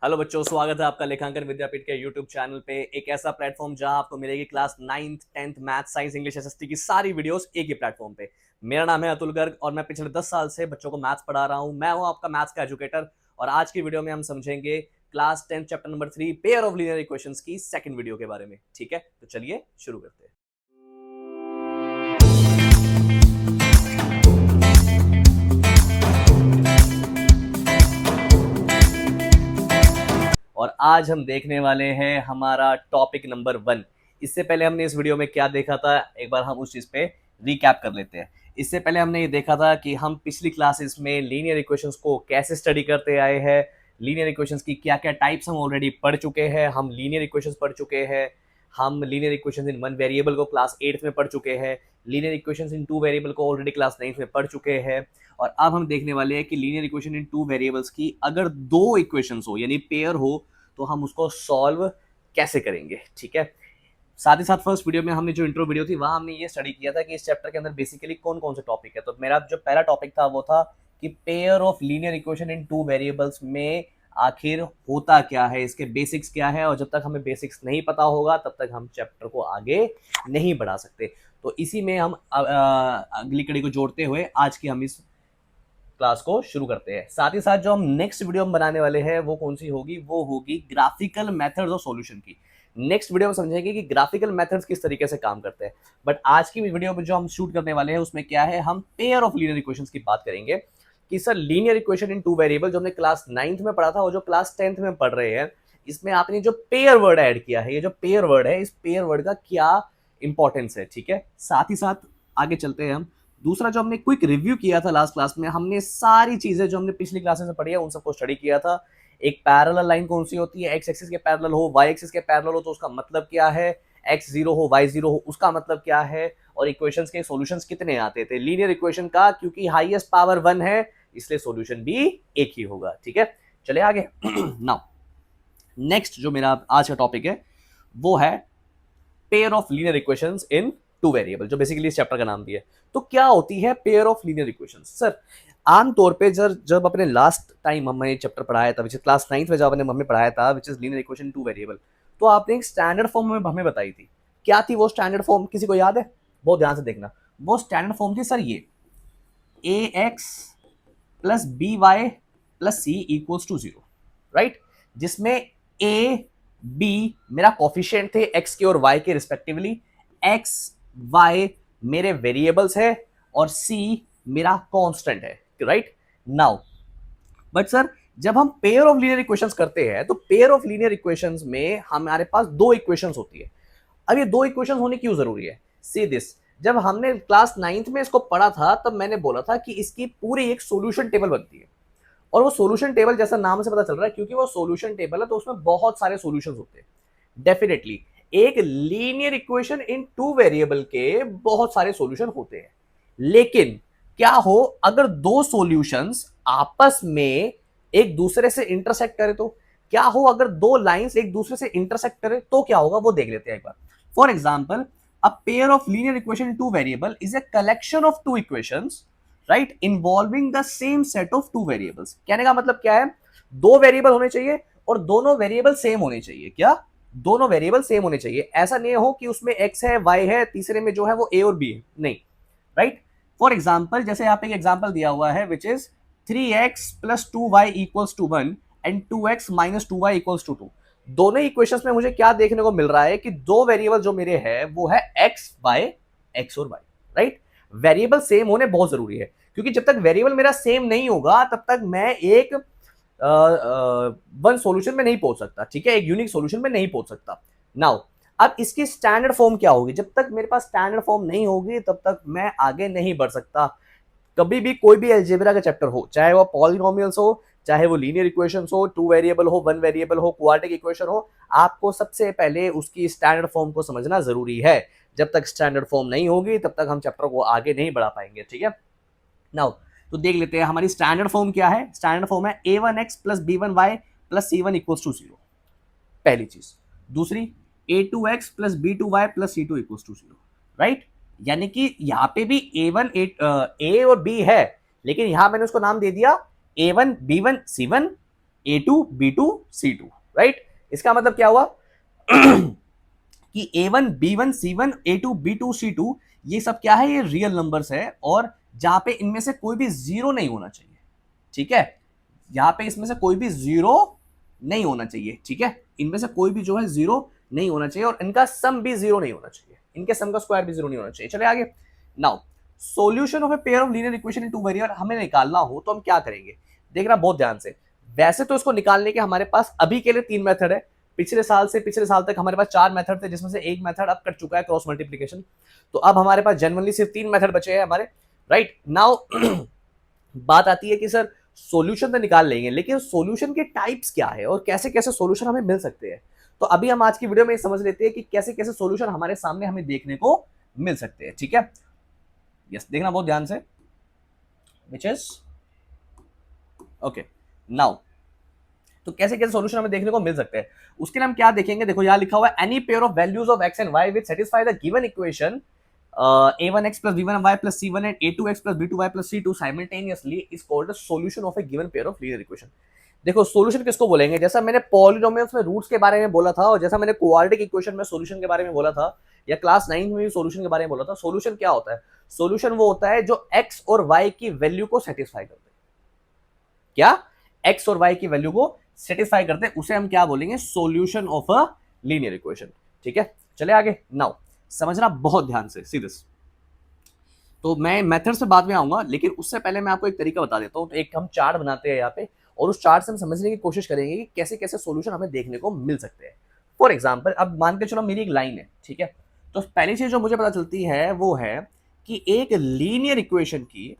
Hello बच्चों, स्वागत है आपका लेखांकन विद्यापीठ के यूट्यूब चैनल पे। एक ऐसा प्लेटफॉर्म जहां आपको मिलेगी class 9th 10th math science English SST की सारी वीडियोस एक ही प्लेटफॉर्म पे। मेरा नाम है अतुल गर्ग और मैं पिछले 10 साल से बच्चों को मैथ्स पढ़ा रहा हूं। मैं हूं आपका मैथ्स का एजुकेटर और आज की वीडियो में हम समझेंगे class 10 chapter number 3 pair of linear equations की सेकंड वीडियो के बारे में। ठीक है, तो चलिए शुरू करते हैं। और आज हम देखने वाले हैं हमारा टॉपिक नंबर 1। इससे पहले हमने इस वीडियो में क्या देखा था, एक बार हम उस चीज पे रिकैप कर लेते हैं। इससे पहले हमने ये देखा था कि हम पिछली क्लासेस में लीनियर इक्वेशंस को कैसे स्टडी करते आए हैं, लीनियर इक्वेशंस की क्या क्या टाइप्स हम ऑलरेडी पढ़ चुके हैं। हम लीनियर इक्वेशंस पढ़ चुके हैं, हम लीनियर इक्वेशंस इन 1 वेरिएबल को क्लास 8th में पढ़ चुके हैं, लीनियर इक्वेशंस इन 2 वेरिएबल को ऑलरेडी क्लास 9th में पढ़ चुके हैं। और अब हम देखने वाले हैं कि लीनियर इक्वेशन इन 2 वेरिएबल्स की अगर 2 इक्वेशंस हो यानी पेयर हो तो हम उसको सॉल्व कैसे करेंगे। ठीक है, साथ ही साथ फर्स्ट वीडियो में हमने जो इंट्रो वीडियो थी वहां हमने ये स्टडी किया था कि इस चैप्टर के अंदर बेसिकली कौन कौन से टॉपिक है। तो मेरा जो पहला टॉपिक था वो था कि pair of linear equation in 2 variables में आखिर होता क्या है, इसके बेसिक्स क्या है। और जब तक हमें बेसिक्स नहीं पता होगा तब तक हम चैप्टर को आगे नहीं बढ़ा सकते। तो इसी में हम अगली कड़ी को जोड़ते हुए आज की हम इस क्लास को शुरू करते हैं। साथ ही साथ जो हम नेक्स्ट वीडियो में बनाने वाले हैं वो कौन सी होगी, वो होगी ग्राफिकल मेथड्स ऑफ सॉल्यूशन की। नेक्स्ट वीडियो में समझेंगे कि ग्राफिकल मेथड्स किस तरीके से काम करते हैं। बट आज की वीडियो में जो हम शूट करने वाले हैं उसमें क्या है, हम पेयर ऑफ लीनियर इक्वेशंस की बात करेंगे कि sir linear equation in 2 variable जो हमने क्लास 9th में पढ़ा था और जो क्लास 10th में पढ़ रहे हैं, इसमें आपने जो पेयर वर्ड ऐड किया है, ये जो पेयर वर्ड है, इस पेयर वर्ड का क्या इंपॉर्टेंस है। ठीक है, साथ ही साथ आगे चलते हैं हम। दूसरा जो हमने क्विक रिव्यू किया था लास्ट क्लास में, हमने सारी चीजें जो हमने पिछली क्लासेस में पढ़ी है उन सबको स्टडी किया था। एक पैरेलल लाइन कौन सी होती है, एक्स एक्सिस के पैरेलल हो, वाई एक्सिस के पैरेलल हो तो उसका मतलब क्या है, एक्स जीरो हो वाई जीरो हो उसका मतलब क्या है, और इक्वेशंस के सॉल्यूशंस कितने आते थे लीनियर इक्वेशन का, क्योंकि हाईएस्ट पावर 1 है इसलिए सॉल्यूशन भी एक ही होगा। ठीक है, चलिए आगे। नाउ नेक्स्ट जो मेरा आज का टॉपिक है वो है pair of linear equations in 2 variable, जो बेसिकली इस चैप्टर का नाम भी है। तो क्या होती है pair of linear equations. Sir आमतौर पे जब अपने लास्ट टाइम हमने चैप्टर पढ़ाया था, विच इज क्लास 9th में जब हमने पढ़ाया था which is linear equation 2 variable, तो आपने एक स्टैंडर्ड फॉर्म में हमें बताई थी। क्या थी वो स्टैंडर्ड फॉर्म, किसी को याद है? बहुत ध्यान से देखना। वो स्टैंडर्ड फॉर्म थी सर ये A X plus B Y plus C equals to 0, right, जिसमें ए बी मेरा कॉफिशिएंट थे एक्स के और वाई के रिस्पेक्टिवली, एक्स वाई मेरे वेरिएबल्स है और सी मेरा कांस्टेंट है, राइट। नाउ बट सर जब हम पेयर ऑफ लीनियर इक्वेशंस करते हैं तो पेयर ऑफ लीनियर इक्वेशंस में हमारे पास 2 इक्वेशंस होती है। अब ये 2 इक्वेशंस होने क्यों जरूरी है, सी दिस। जब हमने क्लास 9th में इसको पढ़ा था तब मैंने बोला था कि इसकी पूरी एक सॉल्यूशन टेबल बनती है, और वो सॉल्यूशन टेबल जैसा नाम से पता चल रहा है क्योंकि वो सॉल्यूशन टेबल है तो उसमें बहुत सारे सॉल्यूशंस होते हैं। डेफिनेटली एक लीनियर इक्वेशन इन 2 वेरिएबल के बहुत सारे सॉल्यूशन होते हैं, लेकिन क्या हो अगर 2 सॉल्यूशंस आपस में एक दूसरे से इंटरसेक्ट करे तो, क्या हो अगर 2 लाइंस एक दूसरे से इंटरसेक्ट करे तो क्या होगा, वो देख लेते हैं एक बार। For example, a pair of linear equation in 2 variable is a collection of 2 equations, right, involving the same set of 2 variables। कहने का मतलब क्या है, 2 वेरिएबल होने चाहिए और दोनों वेरिएबल सेम होने चाहिए। क्या, दोनों वेरिएबल सेम होने चाहिए। ऐसा नहीं हो कि उसमें x है y है, तीसरे में जो है वो a और b है, नहीं, राइट। फॉर एग्जाम्पल जैसे यहाँ पे एक एग्जाम्पल दिया हुआ है which is 3x plus 2y equals to 1 and 2x minus 2y equals to 2। दोनों इक्वेशंस में मुझे क्या देखने को मिल रहा है कि 2 वेरिएबल जो मेरे हैं वो है x y, x और y, राइट। वेरिएबल सेम होने बहुत जरूरी है क्योंकि जब तक वेरिएबल मेरा सेम नहीं होगा तब तक मैं एक वन सॉल्यूशन में नहीं पहुंच सकता। ठीक है, एक यूनिक सॉल्यूशन में नहीं पहुंच सकता। नाउ अब इसकी स्टैंडर्ड फॉर्म क्या होगी, जब तक मेरे पास स्टैंडर्ड फॉर्म नहीं होगी तब तक मैं आगे नहीं बढ़ सकता। कभी भी कोई भी अलजेब्रा का चैप्टर हो, चाहे वो पॉलिनोमियल्स हो, चाहे वो लीनियर इक्वेशंस हो, 2 वेरिएबल हो, 1 वेरिएबल हो, क्वाड्रेटिक इक्वेशन हो, आपको सबसे पहले उसकी स्टैंडर्ड फॉर्म को समझना जरूरी है। जब तक स्टैंडर्ड फॉर्म नहीं होगी तब तक हम चैप्टर को आगे नहीं बढ़ा पाएंगे। ठीक है, नाउ तो देख लेते हैं हमारी स्टैंडर्ड फॉर्म क्या है। स्टैंडर्ड फॉर्म है a1x plus b1y plus c1 equals to 0, पहली चीज। दूसरी a2x plus b2y plus c2 equals to 0, right. यानी कि यहां पे भी a1 a और b है, लेकिन यहां मैंने उसको नाम दे दिया a1 b1 c1 A2 B2 C2, right. इसका मतलब क्या हुआ कि A1 B1 C1 A2 B2 C2 ये सब क्या है, ये रियल नंबर्स है, और जहां पे इनमें से कोई भी जीरो नहीं होना चाहिए, ठीक है। यहां पे इसमें से कोई भी जीरो नहीं होना चाहिए, ठीक है। इनमें से कोई भी जो है जीरो नहीं होना चाहिए, और इनका सम भी जीरो नहीं होना चाहिए, इनके सम का स्क्वायर भी जीरो नहीं होना चाहिए। चले आगे। Now solution of a pair of linear equation in two variable हमें निकालना हो तो हम क्या करेंगे, देखना बहुत ध्यान से। वैसे तो इसको निकालने के हमारे पास अभी के लिए 3 मेथड है। पिछले साल से पिछले साल तक हमारे पास 4 मेथड थे, जिसमें से एक मेथड अब कट चुका है, क्रॉस मल्टीप्लिकेशन। तो अब हमारे पास जनरली सिर्फ 3 मेथड बचे हैं हमारे, राइट। नाउ बात आती है कि सर सॉल्यूशन तो निकाल लेंगे, लेकिन सॉल्यूशन के टाइप्स क्या है और कैसे कैसे सॉल्यूशन हमें मिल सकते हैं। तो अभी हम आज की वीडियो में समझ लेते हैं कि कैसे कैसे सॉल्यूशन हमारे सामने हमें देखने को मिल सकते हैं, ठीक है। यस, देखना बहुत ध्यान से, विच इज ओके। नाउ तो कैसे कैसे सॉल्यूशन हमें देखने को मिल सकते हैं, उसके लिए हम क्या देखेंगे। देखो यहां लिखा हुआ है any pair of values of x and y which satisfy the given equation a1x plus b1y plus c1 and a2x plus b2y plus c2 simultaneously is called the solution of a given pair of linear equation। देखो solution किसको बोलेंगे, जैसा मैंने polynomials में roots के बारे में बोला था, और जैसा मैंने क्वाड्रेटिक इक्वेशन में सॉल्यूशन के बारे में बोला था, या क्लास 9 में भी सॉल्यूशन के बारे में बोला था। सॉल्यूशन क्या होता है, सॉल्यूशन वो होता है जो x और y की वैल्यू को सेटिस्फाई करते हैं। क्या, x और y की वैल्यू को सेटिस्फाई करते हैं, उसे हम क्या बोलेंगे, solution of a linear equation, ठीक है। चले आगे। नाउ समझना बहुत ध्यान से, सी दिस। तो मैं मेथड से बाद में आऊंगा, लेकिन उससे पहले मैं आपको एक तरीका बता देता हूं। तो एक हम चार्ट बनाते हैं यहाँ पे, और उस चार्ट से हम समझने की कोशिश करेंगे कि कैसे कैसे सॉल्यूशन हमें देखने को मिल सकते हैं। फॉर एग्जांपल, अब मान के चलो मेरी एक लाइन है, ठीक है। तो पहली चीज जो मुझे पता चलती है वो है कि एक लीनियर इक्वेशन की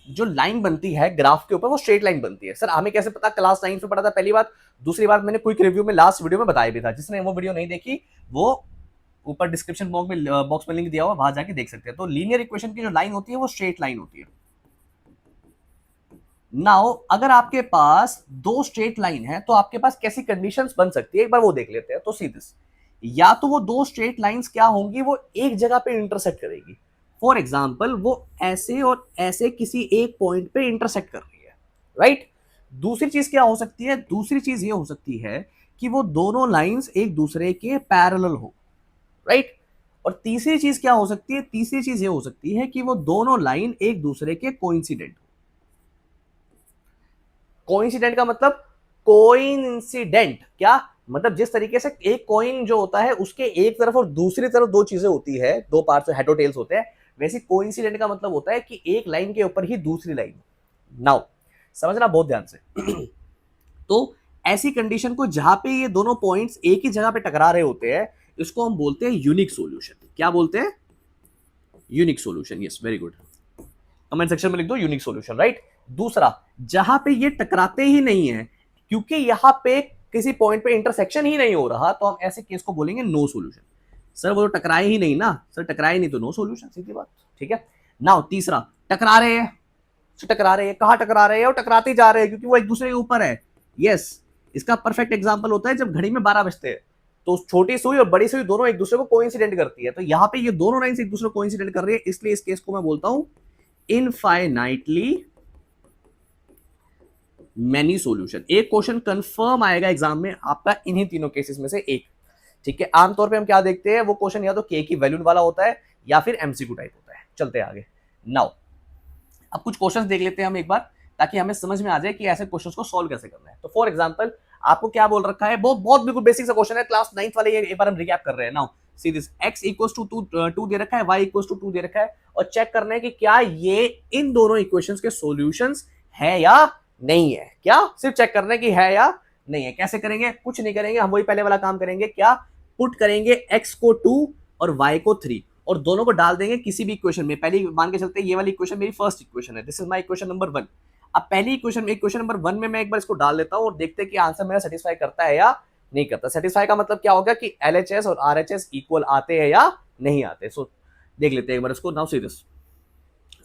जो लाइन बनती है ग्राफ के ऊपर, वो स्ट्रेट लाइन बनती है। सर हमें कैसे पता, क्लास 9 में पढ़ा था पहली बात। दूसरी बात मैंने क्विक रिव्यू में लास्ट वीडियो में बताया भी था, जिसने वो वीडियो नहीं देखी वो ऊपर डिस्क्रिप्शन बॉक्स में लिंक दिया हुआ, वहां जाके देख सकते हैं। तो लीनियर इक्वेशन की जो लाइन होती है वो स्ट्रेट लाइन होती है। नाउ अगर आपके पास दो स्ट्रेट लाइन है तो आपके पास कैसी कंडीशंस बन सकती है, एक बार वो देख लेते हैं। तो सीधे या तो वो दो स्ट्रेट लाइंस क्या होंगी, वो एक जगह पे इंटरसेक्ट करेगी। फॉर एग्जाम्पल वो ऐसे और ऐसे किसी एक पॉइंट पे इंटरसेक्ट कर रही है, राइट। दूसरी चीज क्या हो सकती है, दूसरी चीज ये हो सकती है कि वो दोनों लाइंस एक दूसरे के पैरेलल हो, राइट। और तीसरी चीज क्या हो सकती है, तीसरी चीज ये हो सकती है कि वो दोनों लाइन एक दूसरे के कोइंसिडेंट हो। कोइंसिडेंट का मतलब कोइंसिडेंट क्या मतलब, जिस तरीके से एक कॉइन जो होता है उसके एक तरफ और दूसरी तरफ दो चीजें होती है, दो पार्ट्स हेड और टेल्स होते हैं, वैसे कोइंसिडेंट का मतलब होता है कि एक लाइन के ऊपर ही दूसरी लाइन। नाउ समझना बहुत ध्यान से। तो ऐसी कंडीशन को जहां पे ये दोनों पॉइंट्स एक ही जगह पे टकरा रहे होते हैं, इसको हम बोलते हैं यूनिक सॉल्यूशन। क्या बोलते हैं, unique solution. Yes, very good, comment section में लिख दो यूनिक सॉल्यूशन, राइट। दूसरा, जहां पे ये टकराते ही नहीं है, क्योंकि यहां पे किसी पॉइंट पे इंटरसेक्शन ही नहीं हो रहा, तो हम ऐसे केस को बोलेंगे नो सॉल्यूशन। सर वो टकराए ही नहीं ना, सर टकराए नहीं तो नो सॉल्यूशन, सीधी बात, ठीक है। नाउ तीसरा, टकरा रहे हैं, टकरा रहे हैं, कहां टकरा रहे हैं, और टकराते जा रहे हैं क्योंकि वो एक दूसरे के ऊपर है। यस, इसका परफेक्ट एग्जांपल होता है जब घड़ी में 12 बजते हैं, तो छोटी सुई और बड़ी सुई दोनों एक दूसरे को कोइंसिडेंट करती है। तो यहां पे ये दोनों लाइंस एक दूसरे को कोइंसिडेंट कर रही है, इसलिए इस केस को मैं बोलता हूं इनफाइनाइटली मैनी सॉल्यूशन। एक क्वेश्चन कंफर्म आएगा एग्जाम में आपका इन्हीं तीनों केसेस में से एक, ठीक है। आमतौर पे हम क्या देखते हैं, वो क्वेश्चन या तो के की वैल्यू वाला होता है या फिर एमसीक्यू टाइप होता है। चलते आगे। नाउ अब कुछ क्वेश्चंस देख लेते हैं हम एक बार, ताकि हमें समझ में आ जाए कि ऐसे क्वेश्चंस को सॉल्व कैसे करना है। तो फॉर एग्जांपल आपको क्या बोल रखा है, बहुत बहुत बिल्कुल बेसिक सा क्वेश्चन है, क्लास 9th वाले, ये एक बार हम रिकैप कर रहे हैं। Now see this, x equals to 2 दे रखा है, y इक्वल्स टू 2 दे रखा है, और चेक करना है कि क्या ये इन दोनों इक्वेशंस के सॉल्यूशंस है या नहीं है। क्या सिर्फ चेक करना है कि है या नहीं है। कैसे करेंगे, कुछ नहीं करेंगे, हम वही पहले वाला काम करेंगे। क्या, पुट करेंगे x को 2 और y को 3, और दोनों को डाल देंगे किसी भी इक्वेशन में। पहली मान के चलते हैं ये वाली इक्वेशन मेरी फर्स्ट इक्वेशन है, this is my equation number 1। अब पहली इक्वेशन में, इक्वेशन नंबर 1 में मैं एक बार इसको डाल देता हूं और देखते हैं कि आंसर मेरा सेटिस्फाई करता है या नहीं करता। सेटिस्फाई का मतलब क्या होगा कि LHS और RHS इक्वल आते हैं या नहीं आते। सो देख लेते हैं एक बार इसको। Now see this,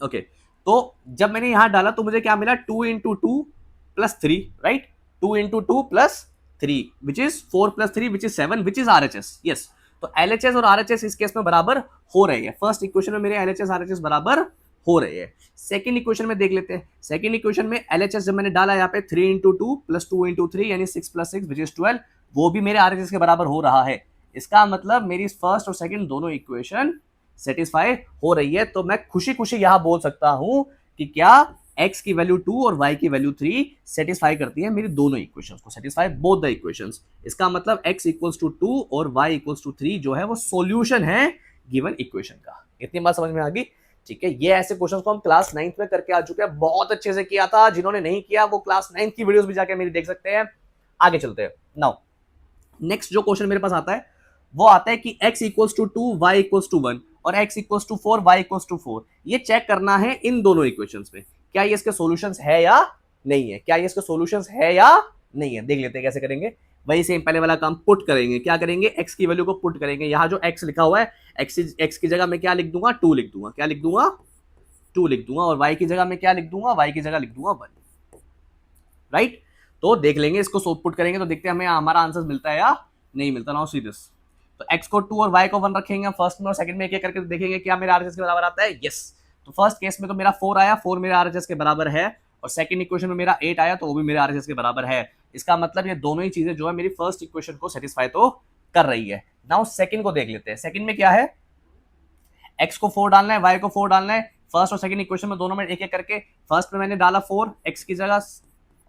okay. तो जब मैंने यहां डाला तो मुझे क्या मिला, 2 into 2 plus 3, right. 2 into 2 plus 3 which is 4 plus 3 which is 7 which is RHS। Yes, तो LHS और RHS इस केस में बराबर हो रहे हैं। फर्स्ट इक्वेशन में मेरे LHS RHS बराबर हो रहे हैं। सेकेंड इक्वेशन में देख लेते हैं। सेकेंड इक्वेशन में LHS जब मैंने डाला यहाँ पे 3 इंटू 2 प्लस 2 इंटू 3 यानी 6 प्लस 6 विच इज 12, वो भी मेरे RHS के बराबर हो रहा है। इसका मतलब मेरी फर्स्ट और सेकंड दोनों इक्वेशन सेटिस्फाई हो रही है। तो मैं खुशी खुशी यहां बोल सकता हूं कि क्या x की वैल्यू 2 और y की वैल्यू 3 सेटिस्फाई करती है मेरी दोनों इक्वेशंस को, सेटिस्फाई बोथ द इक्वेशंस। इसका मतलब x इक्वल्स टू 2 और y इक्वल्स टू 3 जो है वो सॉल्यूशन है गिवन इक्वेशन का। इतनी बात समझ में आ गई? ठीक है, ये ऐसे क्वेश्चंस को हम क्लास 9th में करके आ चुके हैं, बहुत अच्छे से किया था। जिन्होंने नहीं किया वो क्लास 9th की वीडियोस भी जाके मेरी देख सकते हैं। आगे चलते हैं। नाउ नेक्स्ट जो क्वेश्चन मेरे पास आता है वो आता है कि x equals to 2 y equals to 1 और x equals to 4 y equals to 4। ये चेक करना है इन दोनों इक्वेशंस में क्या ये इसके सॉल्यूशंस है या नहीं है, क्या ये इसके सॉल्यूशंस है या नहीं है। देख लेते हैं कैसे करेंगे। वही सेम पहले वाला काम पुट करेंगे। क्या करेंगे, x की वैल्यू को पुट करेंगे। यहां जो x लिखा हुआ है x की जगह मैं क्या लिख दूंगा, 2 लिख दूंगा। क्या लिख दूंगा, 2 लिख दूंगा। और y की जगह मैं क्या लिख दूंगा, y की जगह लिख दूंगा 1। राइट, तो देख लेंगे इसको सो पुट करेंगे तो देखते हैं हमें हमारा आंसर मिलता है या नहीं मिलता। नाउ सी दिस, तो x को 2 और y को 1 रखेंगे फर्स्ट में और सेकंड में एक एक करके देखेंगे क्या मेरा RHS के बराबर आता है। यस, तो फर्स्ट केस में तो मेरा 4 आया, 4 मेरे RHS के बराबर है। और सेकंड इक्वेशन में मेरा 8 आया तो वो भी मेरे RHS के बराबर है। इसका मतलब ये दोनों ही चीजें जो है मेरी फर्स्ट इक्वेशन को सेटिस्फाई तो कर रही है। नाउ सेकंड को देख लेते हैं। सेकंड में क्या है, x को 4 डालना है, y को 4 डालना है। फर्स्ट और सेकंड इक्वेशन में दोनों में एक एक करके, फर्स्ट में मैंने डाला 4 x की जगह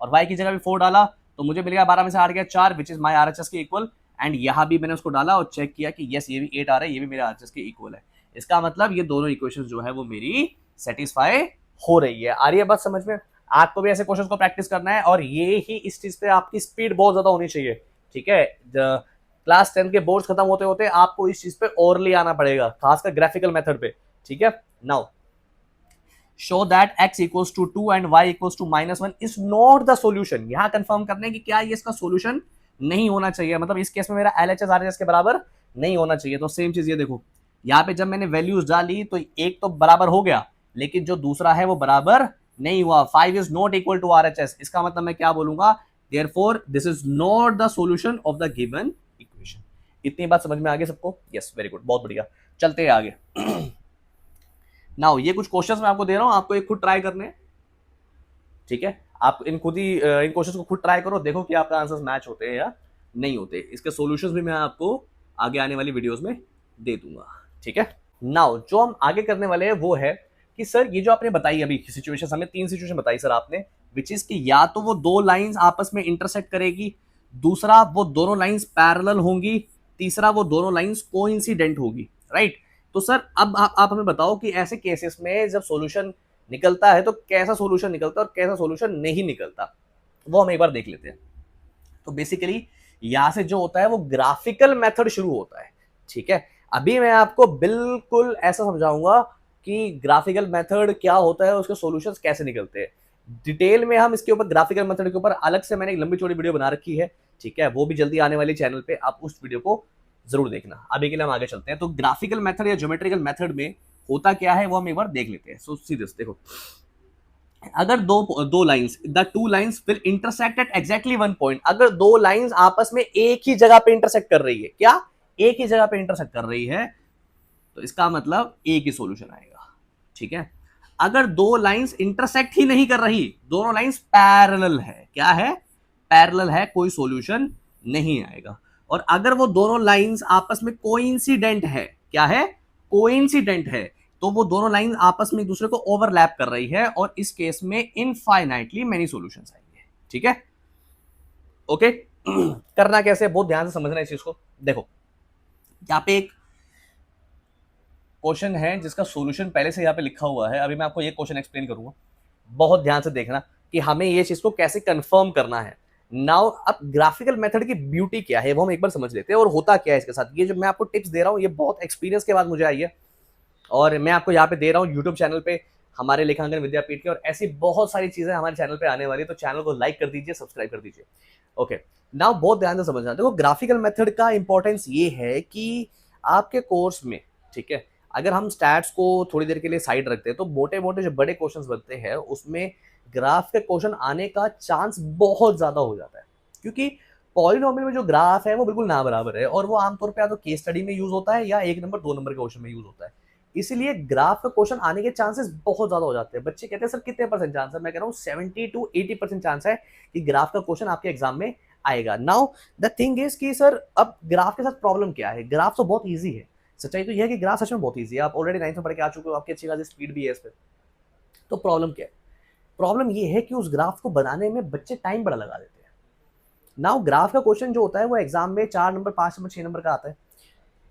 और y की जगह भी 4 डाला तो मुझे मिल गया 12 में से 8 गया 4 विच इज माई RHS के इक्वल। एंड यहां भी मैंने उसको डाला और चेक किया कि यस ये भी 8 आ रहा है, ये भी मेरे RHS के इक्वल है। इसका मतलब ये दोनों इक्वेशन जो है वो मेरी सेटिस्फाई हो रही है। आ रही है बात समझ में? आपको भी ऐसे क्वेश्चन को प्रैक्टिस करना है और ये ही इस चीज पे आपकी स्पीड बहुत ज्यादा होनी चाहिए। ठीक है, क्लास 10 के बोर्ड्स खत्म होते होते आपको इस चीज पे ओरली आना पड़ेगा, खासकर ग्राफिकल मेथड पे। ठीक है, now show that x equals to 2 and y equals to -1 is not the solution। यहां कंफर्म करने की क्या ये इसका सॉल्यूशन नहीं होना चाहिए, मतलब इस केस में मेरा LHS RHS के बराबर नहीं होना चाहिए। तो सेम चीज ये देखो, यहाँ पे जब मैंने वैल्यूज डाली तो एक तो बराबर हो गया लेकिन जो दूसरा है वो बराबर नहीं हुआ। 5 is not equal to RHS। इसका मतलब मैं क्या बोलूंगा, therefore this is not the solution of the given equation। इतनी बात समझ में आ गई सबको? यस, वेरी गुड, बहुत बढ़िया। चलते हैं आगे। नाउ ये कुछ क्वेश्चंस मैं आपको दे रहा हूं, आपको एक खुद ट्राई करने हैं। ठीक है, आप इन क्वेश्चंस को खुद ट्राई करो, देखो कि आपका आंसर्स मैच होते हैं या नहीं होते। इसके सॉल्यूशंस भी मैं आपको आगे आने वाली वीडियोस में दे दूंगा। ठीक है, नाउ जो हम आगे करने वाले हैं वो है कि सर ये जो आपने बताई अभी सिचुएशन, हमें 3 सिचुएशन बताई सर आपने, विच इज कि या तो वो 2 लाइंस आपस में इंटरसेक्ट करेगी, दूसरा वो दोनों लाइंस पैरेलल होंगी, तीसरा वो दोनों लाइंस कोइंसिडेंट होगी। राइट, तो सर अब आप हमें बताओ कि ऐसे केसेस में जब सॉल्यूशन निकलता है तो कैसा सॉल्यूशन निकलता है और कैसा सॉल्यूशन नहीं निकलता, वो हम एक बार देख लेते हैं। तो बेसिकली यहां से जो होता है वो ग्राफिकल मेथड शुरू होता है। ठीक है, अभी मैं आपको बिल्कुल ऐसा समझाऊंगा कि ग्राफिकल मेथड क्या होता है, उसके सॉल्यूशंस कैसे निकलते हैं। डिटेल में हम इसके ऊपर ग्राफिकल मेथड के ऊपर अलग से मैंने एक लंबी चौड़ी वीडियो बना रखी है। ठीक है, वो भी जल्दी आने वाली चैनल पे, आप उस वीडियो को जरूर देखना। अभी के लिए हम आगे चलते हैं। तो ग्राफिकल मेथड या ज्योमेट्रिकल मेथड में होता क्या है वो हम एक बार देख लेते हैं। सो सी दिस, देखो अगर दो lines, the 2 lines will intersect at exactly 1 point. अगर 2 लाइंस आपस में एक ही जगह पे इंटरसेक्ट कर रही है, क्या एक ही जगह पे इंटरसेक्ट कर रही है, तो इसका मतलब एक ही सॉल्यूशन आएगा। ठीक है, अगर 2 लाइंस इंटरसेक्ट ही नहीं कर रही, दोनों लाइंस पैरेलल है, क्या है, पैरेलल है, कोई सॉल्यूशन नहीं आएगा। और अगर वो दोनों लाइंस आपस में कोइंसिडेंट है, क्या है, कोइंसिडेंट है, तो वो दोनों लाइंस आपस में एक दूसरे को ओवरलैप कर रही है और इस केस में इनफाइनाइटली मेनी सॉल्यूशंस आएंगे। ठीक है, ओके। करना कैसे, बहुत ध्यान से समझना इस चीज को। देखो यहाँ पे एक क्वेश्चन है जिसका सॉल्यूशन पहले से यहाँ पे लिखा हुआ है। अभी मैं आपको ये क्वेश्चन एक्सप्लेन करूंगा, बहुत ध्यान से देखना कि हमें ये चीज को कैसे कंफर्म करना है। नाउ अब ग्राफिकल मेथड की ब्यूटी क्या है वो हम एक बार समझ लेते हैं और होता क्या है इसके साथ। ये जो मैं आपको टिप्स दे रहा हूँ ये बहुत एक्सपीरियंस के बाद मुझे आई है और मैं आपको यहाँ पे दे रहा हूँ यूट्यूब चैनल पे, हमारे लेखांकन विद्यापीठ के। और ऐसी बहुत सारी चीजें हमारे चैनल पे आने वाली है, तो चैनल को लाइक कर दीजिए, सब्सक्राइब कर दीजिए। ओके, नाउ बहुत ध्यान से समझना। देखो ग्राफिकल मेथड का इंपॉर्टेंस ये है कि आपके कोर्स में, ठीक है, अगर हम स्टैट्स को थोड़ी देर के लिए साइड रखते हैं तो मोटे मोटे जो बड़े क्वेश्चंस बनते हैं उसमें ग्राफ के क्वेश्चन आने का चांस बहुत ज्यादा हो जाता है, क्योंकि पॉलिनोमियल में जो ग्राफ है वो बिल्कुल ना बराबर है और वो आमतौर पे या तो केस स्टडी में यूज होता है या 1 नंबर 2 नंबर के क्वेश्चन में यूज होता है। इसीलिए ग्राफ का क्वेश्चन आने के चांसेस बहुत ज्यादा हो जाते हैं। बच्चे कहते हैं सर कितने परसेंट चांस है, मैं कह रहा हूँ 70 to 80% चांस है कि ग्राफ का क्वेश्चन आपके एग्जाम में आएगा। नाउ द थिंग इज कि सर अब ग्राफ के साथ प्रॉब्लम क्या है, ग्राफ तो बहुत ईजी है, सच्चाई तो यह है कि ग्राफ सच में बहुत ईजी है, आप ऑलरेडी 9th में पढ़ के आ चुके हो, आपकी अच्छी खासी स्पीड भी है इस पर। तो प्रॉब्लम क्या है, प्रॉब्लम ये है कि उस ग्राफ को बनाने में बच्चे टाइम बड़ा लगा देते हैं। नाउ ग्राफ का क्वेश्चन जो होता है वो एग्जाम में 4 नंबर 5 नंबर 6 नंबर का आता है,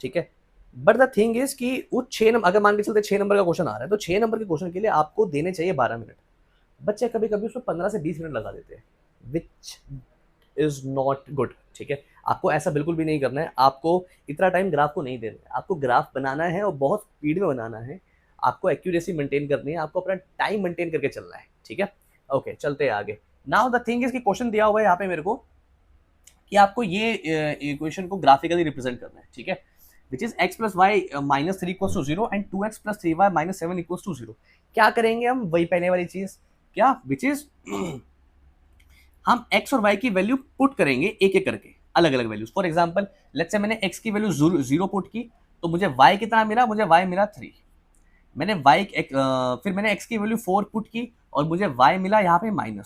ठीक है। बट द थिंग इज कि उस 6 नंबर, अगर मान के चलते 6 नंबर का क्वेश्चन आ रहा है तो 6 नंबर के क्वेश्चन के लिए आपको देने चाहिए 12 मिनट, बच्चे कभी कभी उसमें 15 से 20 मिनट लगा देते हैं, विच इज नॉट गुड, ठीक है। आपको ऐसा बिल्कुल भी नहीं करना है, आपको इतना टाइम ग्राफ को नहीं देना है, आपको ग्राफ बनाना है और बहुत स्पीड में बनाना है, आपको एक्यूरेसी मेंटेन करनी है, आपको अपना टाइम मेंटेन करके चलना है, ठीक है। ओके चलते हैं आगे। नाउ द थिंग इज कि क्वेश्चन दिया हुआ है यहाँ पे मेरे को कि आपको ये इक्वेशन को ग्राफिकली रिप्रेजेंट करना है, ठीक है, which is x plus y minus 3 equals to 0 and 2x plus 3y minus 7 equals to 0। क्या करेंगे हम, वही पहले वाली चीज, क्या, विच इज हम x और y की वैल्यू पुट करेंगे एक एक करके, अलग अलग values. For example let's say मैंने x की वैल्यू 0 पुट की तो मुझे y कितना मिला, मुझे y मिला 3। मैंने फिर मैंने x की वैल्यू 4 पुट की और मुझे y मिला यहाँ पे -1।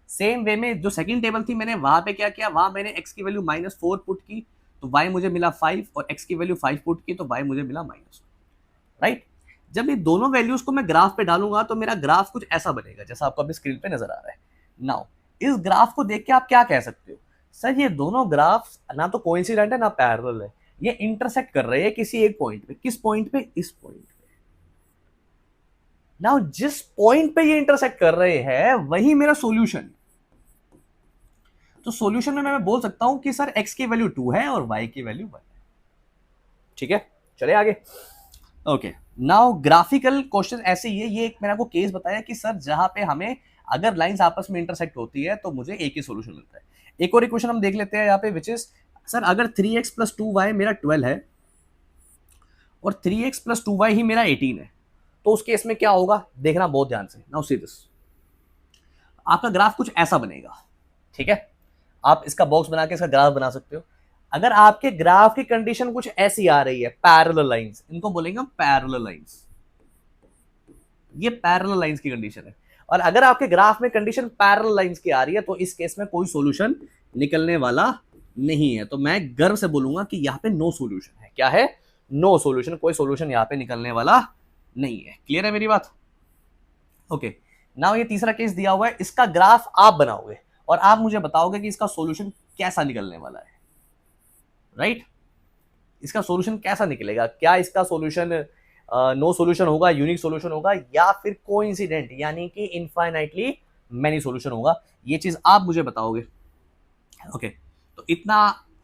सेम वे में जो सेकंड टेबल थी मैंने वहां पे क्या किया, वहां मैंने x की वैल्यू -4 पुट की तो y मुझे मिला 5 और x की वैल्यू 5 पुट की तो y मुझे मिला -1, राइट। जब ये दोनों वैल्यूज को मैं ग्राफ पे डालूंगा तो मेरा ग्राफ कुछ ऐसा बनेगा जैसा आपको अभी स्क्रीन पे नजर आ रहा है। नाउ इस ग्राफ को देख के आप क्या कह सकते हो, सर ये दोनों ग्राफ ना तो कोइंसिडेंट है ना पैरेलल है, ये इंटरसेक्ट कर रहे हैं किसी एक पॉइंट पे। किस पॉइंट पे, इस पॉइंट पे। नाउ जिस पॉइंट पे ये इंटरसेक्ट कर रहे हैं वही मेरा सॉल्यूशन। तो सॉल्यूशन में मैं बोल सकता हूं कि सर x की वैल्यू 2 है और y की वैल्यू 1 है, ठीक है। चले आगे। ओके नाउ ग्राफिकल क्वेश्चन ऐसे ही है, ये एक मैंने आपको केस बताया कि सर जहां पे हमें अगर लाइंस आपस में इंटरसेक्ट होती है तो मुझे एक ही सॉल्यूशन मिलता है। एक और इक्वेशन हम देख लेते हैं यहाँ पे, विच इज सर अगर 3x प्लस 2y मेरा 12 है और 3x प्लस 2y ही मेरा 18 है तो उस केस में क्या होगा, देखना बहुत ध्यान से। नाउ सी दिस, आपका ग्राफ कुछ ऐसा बनेगा, ठीक है। आप इसका बॉक्स बना के इसका ग्राफ बना सकते हो। अगर आपके ग्राफ की कंडीशन कुछ ऐसी आ रही है, पैरेलल लाइंस, इनको बोलेंगे हम पैरेलल लाइंस, ये पैरेलल लाइंस की कंडीशन है। और अगर आपके ग्राफ में कंडीशन पैरेलल लाइंस की आ रही है तो इस केस में कोई सॉल्यूशन निकलने वाला नहीं है, तो मैं गर्व से बोलूंगा कि यहाँ पे नो सॉल्यूशन है। क्या है, नो सॉल्यूशन, कोई सॉल्यूशन यहाँ पे निकलने वाला नहीं है। क्लियर है मेरी बात? ओके नाउ ये तीसरा केस दिया हुआ है, इसका ग्राफ आप बनाओगे और आप मुझे बताओगे कि इसका सॉल्यूशन कैसा निकलने वाला है, राइट। इसका सॉल्यूशन कैसा निकलेगा, क्या इसका सॉल्यूशन नो सॉल्यूशन होगा, यूनिक सॉल्यूशन होगा, या फिर कोइंसिडेंट यानी कि इनफाइनाइटली मैनी सॉल्यूशन होगा, ये चीज आप मुझे बताओगे। ओके तो इतना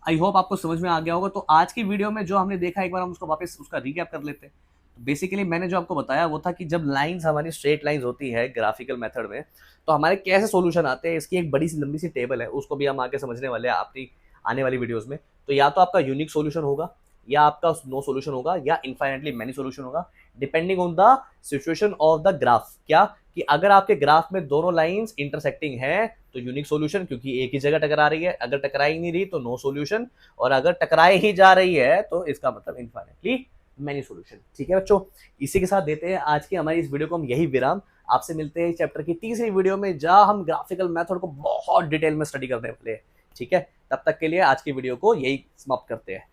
आई होप आपको समझ में आ गया होगा। तो आज की वीडियो में जो हमने देखा एक बार हम उसको वापस उसका रिकैप कर लेते हैं। तो बेसिकली मैंने जो आपको बताया वो था कि जब लाइंस हमारी स्ट्रेट लाइंस होती है ग्राफिकल मेथड में तो हमारे कैसे सॉल्यूशन आते हैं, इसकी एक बड़ी सी लंबी सी टेबल है, उसको भी हम आगे समझने वाले हैं अपनी आने वाली वीडियोस में। तो या तो आपका यूनिक सॉल्यूशन होगा या आपका नो सॉल्यूशन होगा या इनफाइनाइटली मैनी सॉल्यूशन होगा, depending on the situation of the graph. क्या कि अगर आपके ग्राफ में दोनों लाइंस इंटरसेक्टिंग है तो यूनिक सॉल्यूशन, क्योंकि एक ही जगह टकरा रही है। अगर टकराई नहीं रही तो नो सॉल्यूशन, और अगर टकराई ही जा रही है तो इसका मतलब इनफाइनाइटली मैनी सॉल्यूशन। ठीक है बच्चों, इसी के साथ देते हैं आज की हमारी इस वीडियो को हम यही विराम। आपसे मिलते हैं चैप्टर की तीसरी वीडियो में जहां हम ग्राफिकल मेथड को बहुत डिटेल में स्टडी करने वाले हैं। ठीक है, तब तक के लिए आज की वीडियो को यही समाप्त करते हैं।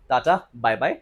Tata bye bye.